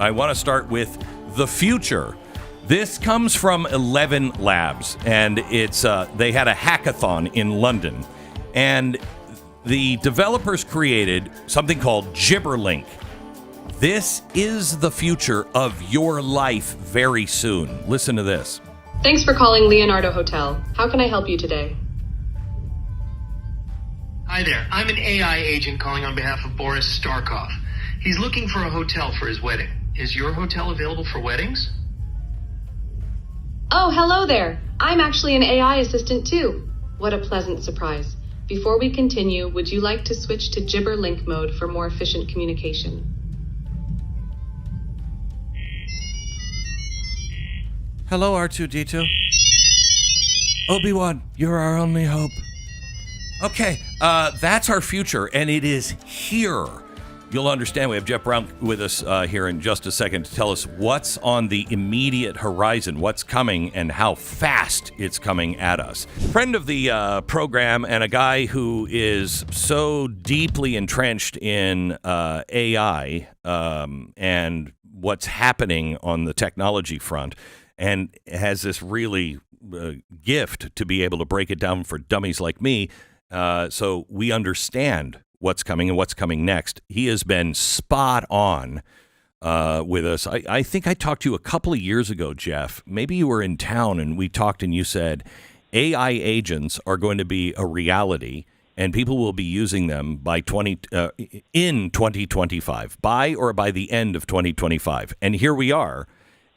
I want to start with the future. This comes from 11 Labs, and it's they had a hackathon in London, and the developers created something called Gibberlink. This is the future of your life very soon. Listen to this. Thanks for calling Leonardo Hotel. How can I help you today? Hi there. I'm an AI agent calling on behalf of Boris Starkov. He's looking for a hotel for his wedding. Is your hotel available for weddings? Oh, hello there. I'm actually an AI assistant too. What a pleasant surprise. Before we continue, would you like to switch to Gibberlink mode for more efficient communication? Hello, R2-D2. Obi-Wan, you're our only hope. Okay, that's our future, and it is here. You'll understand. We have Jeff Brown with us here in just a second to tell us what's on the immediate horizon, what's coming, and how fast it's coming at us. Friend of the program and a guy who is so deeply entrenched in AI and what's happening on the technology front, and has this really gift to be able to break it down for dummies like me, so we understand what's coming and what's coming next. He has been spot on with us. I think I talked to you a couple of years ago, Jeff. Maybe you were in town and we talked and you said AI agents are going to be a reality and people will be using them by in 2025, by or by the end of 2025. And here we are.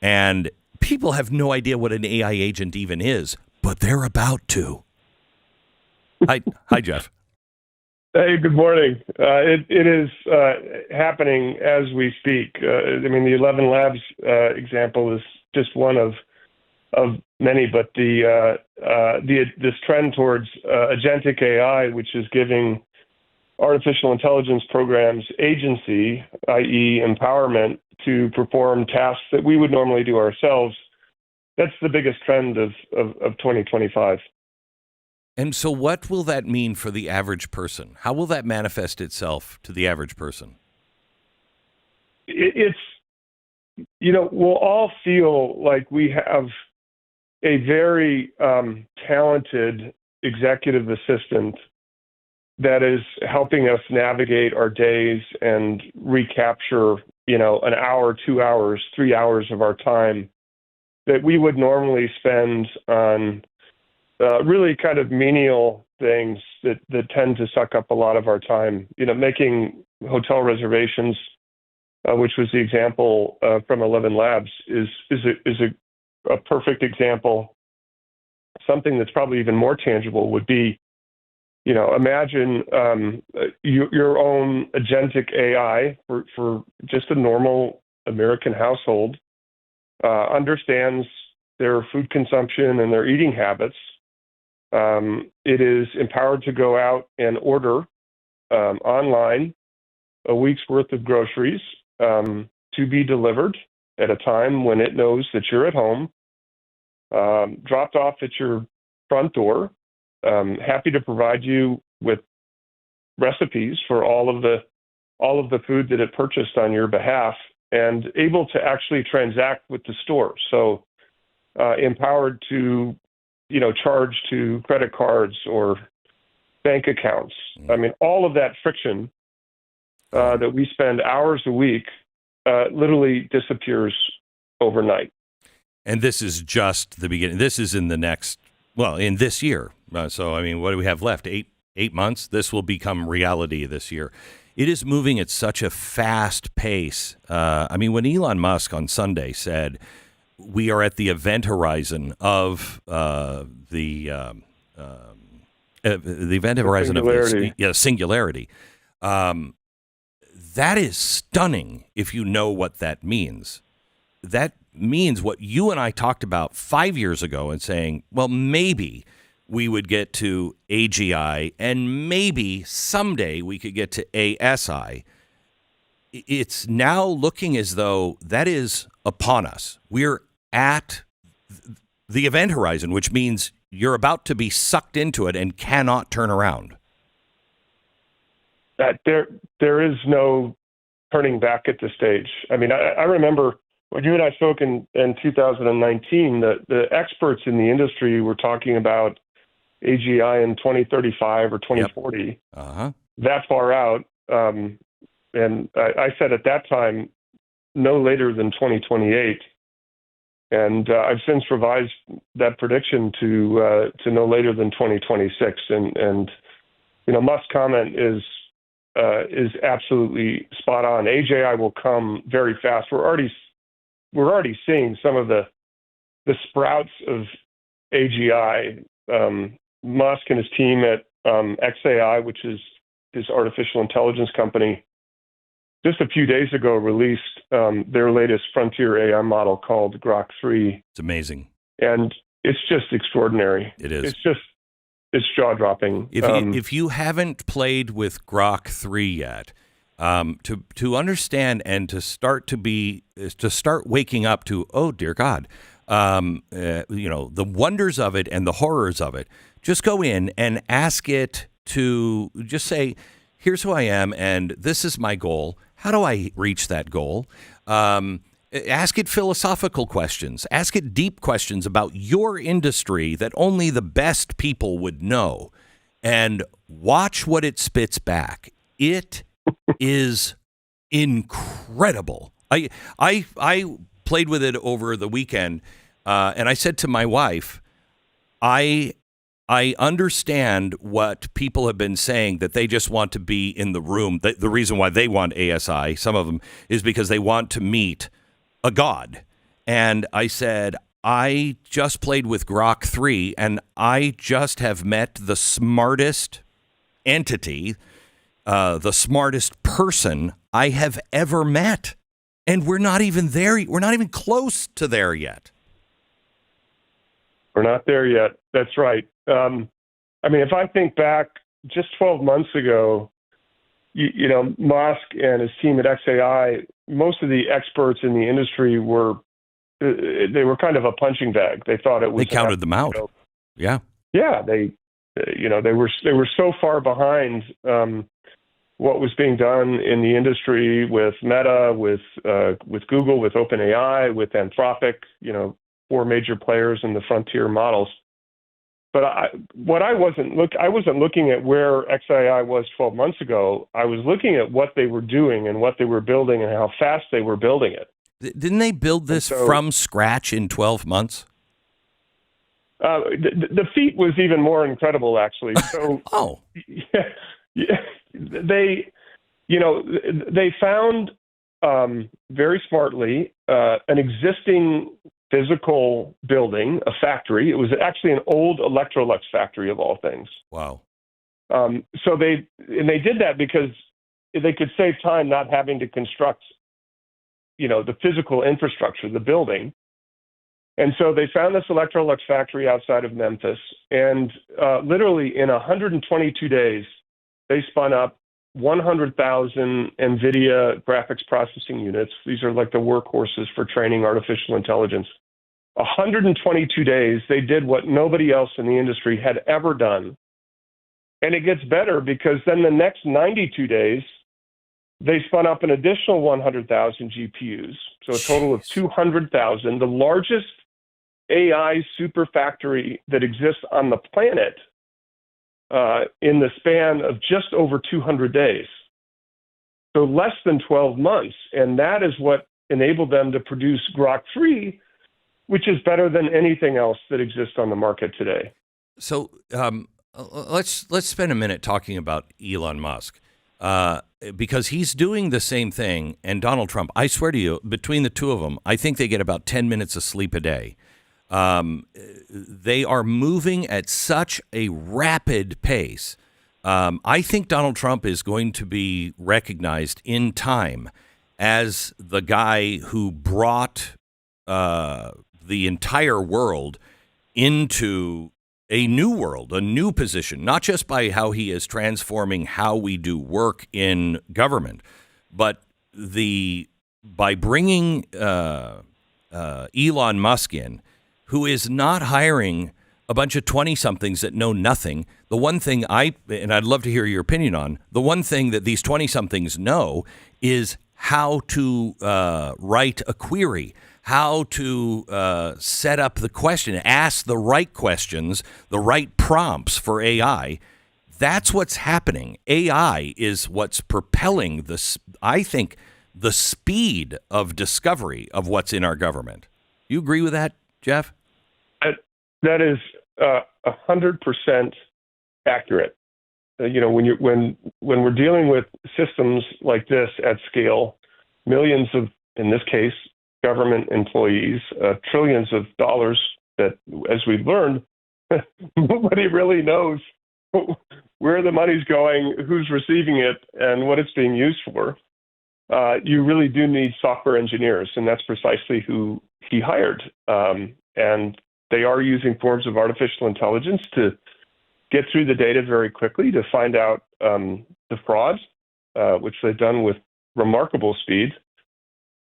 And people have no idea what an AI agent even is, but they're about to. Hi, Jeff. Hey, good morning. It is happening as we speak. I mean, the 11 Labs example is just one of many, but this trend towards agentic AI, which is giving artificial intelligence programs agency, i.e. empowerment, to perform tasks that we would normally do ourselves, that's the biggest trend of 2025. And so what will that mean for the average person? How will that manifest itself to the average person? It's, we'll all feel like we have a very talented executive assistant that is helping us navigate our days and recapture, an hour, 2 hours, 3 hours of our time that we would normally spend on really kind of menial things that tend to suck up a lot of our time. Making hotel reservations, which was the example from 11 Labs, is a perfect example. Something that's probably even more tangible would be, imagine your own agentic AI for just a normal American household understands their food consumption and their eating habits. It is empowered to go out and order online a week's worth of groceries to be delivered at a time when it knows that you're at home, dropped off at your front door, happy to provide you with recipes for all of the food that it purchased on your behalf, and able to actually transact with the store. So empowered to charge to credit cards or bank accounts. I mean, all of that friction that we spend hours a week literally disappears overnight. And this is just the beginning. This is in this year. So, I mean, what do we have left? Eight months? This will become reality this year. It is moving at such a fast pace. When Elon Musk on Sunday said, we are at the event horizon of the event horizon singularity. of singularity. That is stunning if you know what that means. That means what you and I talked about 5 years ago and saying, well, maybe we would get to AGI and maybe someday we could get to ASI. It's now looking as though that is upon us. We're at the event horizon, which means you're about to be sucked into it and cannot turn around. That there is no turning back at this stage. I mean, I remember when you and I spoke in 2019, the experts in the industry were talking about AGI in 2035 or 2040, Yep. Uh-huh. that far out. And I said at that time, no later than 2028. And I've since revised that prediction to no later than 2026. And Musk's comment is absolutely spot on. AGI will come very fast. We're already seeing some of the sprouts of AGI. Musk and his team at XAI, which is his artificial intelligence company, just a few days ago released their latest frontier AI model called Grok 3. It's amazing. And it's just extraordinary. It is. It's jaw-dropping. If you haven't played with Grok 3 yet, to understand and to start waking up to, oh dear God, the wonders of it and the horrors of it, just go in and ask it to just say, here's who I am and this is my goal. How do I reach that goal? Ask it philosophical questions. Ask it deep questions about your industry that only the best people would know, and watch what it spits back. It is incredible. I played with it over the weekend, and I said to my wife, I understand what people have been saying, that they just want to be in the room. The reason why they want ASI, some of them, is because they want to meet a god. And I said, I just played with Grok 3, and I just have met the smartest entity, the smartest person I have ever met. And we're not even there. We're not even close to there yet. We're not there yet. That's right. If I think back just 12 months ago, Musk and his team at XAI, most of the experts in the industry were kind of a punching bag. They thought it was. They counted them out. Yeah. Yeah. They were so far behind what was being done in the industry with Meta, with Google, with OpenAI, with Anthropic. 4 major players in the frontier models. But I wasn't looking at where XAI was 12 months ago. I was looking at what they were doing and what they were building and how fast they were building it. Didn't they build this from scratch in 12 months? The feat was even more incredible, actually. So, they found very smartly an existing physical building, a factory. It was actually an old Electrolux factory of all things. Wow. So they did that because they could save time not having to construct, the physical infrastructure, the building. And so they found this Electrolux factory outside of Memphis, and literally in 122 days, they spun up 100,000 NVIDIA graphics processing units. These are like the workhorses for training artificial intelligence. 122 days, they did what nobody else in the industry had ever done. And it gets better because then the next 92 days, they spun up an additional 100,000 GPUs. So a total of 200,000, the largest AI super factory that exists on the planet in the span of just over 200 days. So less than 12 months. And that is what enabled them to produce Grok 3, which is better than anything else that exists on the market today. So let's spend a minute talking about Elon Musk, because he's doing the same thing. And Donald Trump, I swear to you, between the two of them, I think they get about 10 minutes of sleep a day. They are moving at such a rapid pace. I think Donald Trump is going to be recognized in time as the guy who brought the entire world into a new world, a new position, not just by how he is transforming how we do work in government, but by bringing Elon Musk in, who is not hiring a bunch of 20-somethings that know nothing. The one thing and I'd love to hear your opinion on, the one thing that these 20-somethings know is how to write a query, how to set up the question, ask the right questions, the right prompts for AI. That's what's happening. AI is what's propelling this, I think, the speed of discovery of what's in our government. You agree with that, Jeff? That is 100% accurate. When we're dealing with systems like this at scale, millions of, in this case, government employees, trillions of dollars that, as we've learned, nobody really knows where the money's going, who's receiving it, and what it's being used for. You really do need software engineers, and that's precisely who he hired. And they are using forms of artificial intelligence to get through the data very quickly to find out the fraud, which they've done with remarkable speed.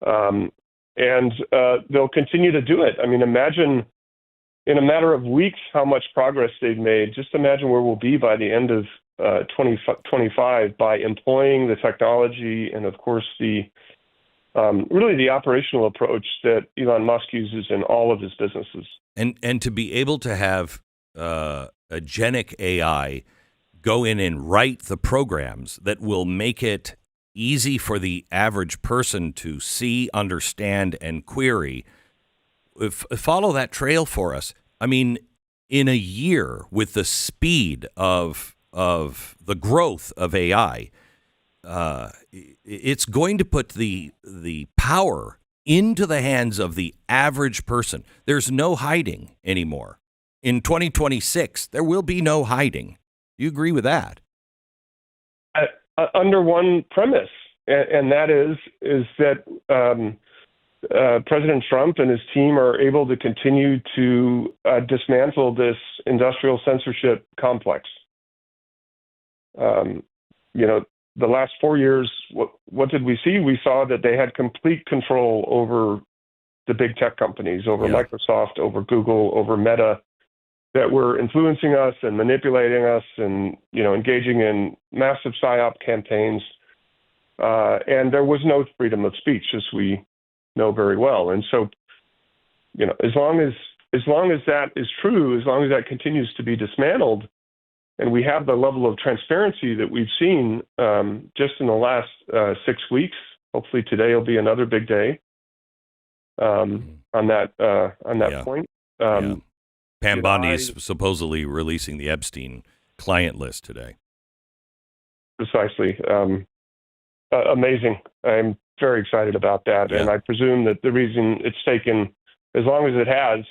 And they'll continue to do it. I mean, imagine in a matter of weeks how much progress they've made. Just imagine where we'll be by the end of 2025 by employing the technology and, of course, the really the operational approach that Elon Musk uses in all of his businesses. And to be able to have agentic AI go in and write the programs that will make it easy for the average person to see, understand, and query. Follow that trail for us. I mean, in a year, with the speed of the growth of AI, it's going to put the power into the hands of the average person. There's no hiding anymore. In 2026, there will be no hiding. You agree with that? Under one premise, and that is that President Trump and his team are able to continue to dismantle this industrial censorship complex. The last 4 years, what did we see? We saw that they had complete control over the big tech companies, over Microsoft, over Google, over Meta, that were influencing us and manipulating us and, engaging in massive PSYOP campaigns. And there was no freedom of speech, as we know very well. And so, as long as that is true, as long as that continues to be dismantled, and we have the level of transparency that we've seen just in the last 6 weeks, hopefully today will be another big day on that point. Pam Bondi is supposedly releasing the Epstein client list today. Precisely. Amazing. I'm very excited about that. Yeah. And I presume that the reason it's taken as long as it has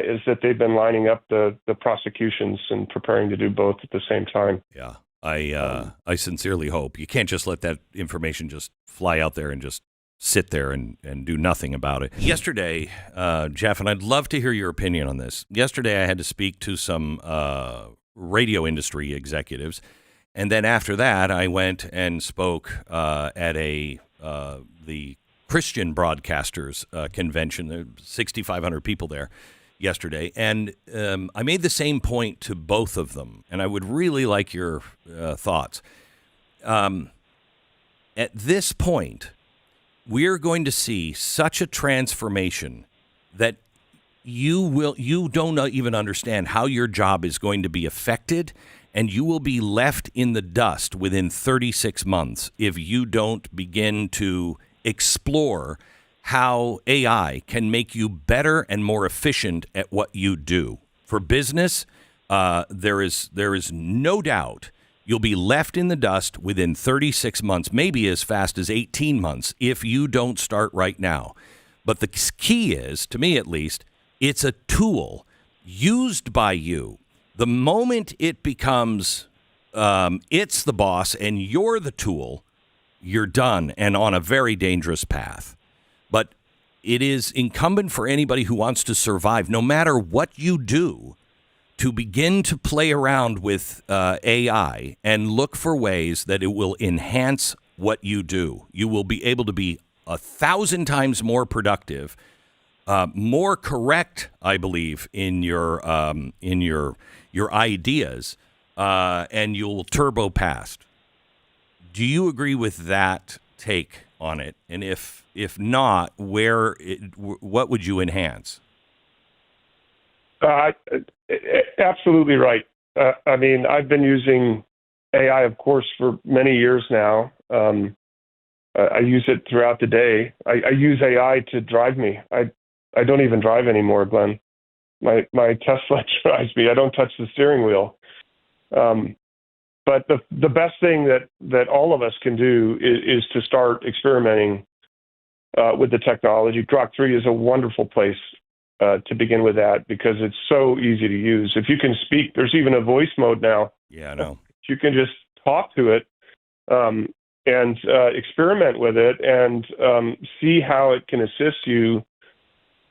is that they've been lining up the prosecutions and preparing to do both at the same time. Yeah. I sincerely hope. You can't just let that information just fly out there and just sit there and do nothing about it. Yesterday, Jeff, and I'd love to hear your opinion on this. Yesterday, I had to speak to some radio industry executives. And then after that, I went and spoke at the Christian Broadcasters Convention. There were 6,500 people there yesterday. And I made the same point to both of them, and I would really like your thoughts. At this point, we're going to see such a transformation that you don't even understand how your job is going to be affected, and you will be left in the dust within 36 months if you don't begin to explore how AI can make you better and more efficient at what you do. For business, there is no doubt you'll be left in the dust within 36 months, maybe as fast as 18 months, if you don't start right now. But the key is, to me at least, it's a tool used by you. The moment it becomes, it's the boss and you're the tool, you're done and on a very dangerous path. But it is incumbent for anybody who wants to survive, no matter what you do, to begin to play around with AI and look for ways that it will enhance what you do. You will be able to be 1,000 times more productive, more correct, I believe, in your ideas, and you'll turbo past. Do you agree with that take on it? And if not, what would you enhance? Absolutely right. I mean, I've been using AI, of course, for many years now. I use it throughout the day. I use AI to drive me. I don't even drive anymore, Glenn. My Tesla drives me. I don't touch the steering wheel. But the best thing that all of us can do is to start experimenting with the technology. Grok 3 is a wonderful place to begin with that because it's so easy to use. If you can speak, there's even a voice mode now. Yeah, I know. You can just talk to it and experiment with it and see how it can assist you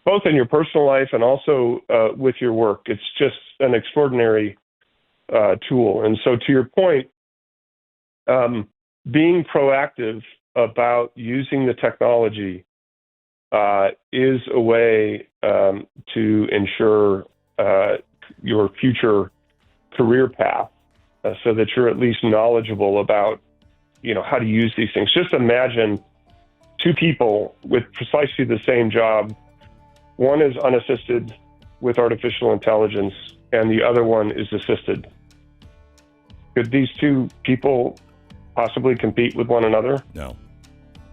both in your personal life and also with your work. It's just an extraordinary tool. And so to your point, being proactive about using the technology is a way to ensure your future career path so that you're at least knowledgeable about, how to use these things. Just imagine two people with precisely the same job. One is unassisted with artificial intelligence, and the other one is assisted. Could these two people possibly compete with one another? No.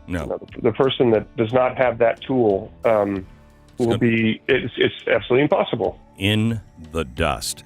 The person that does not have that tool it's absolutely impossible. In the dust.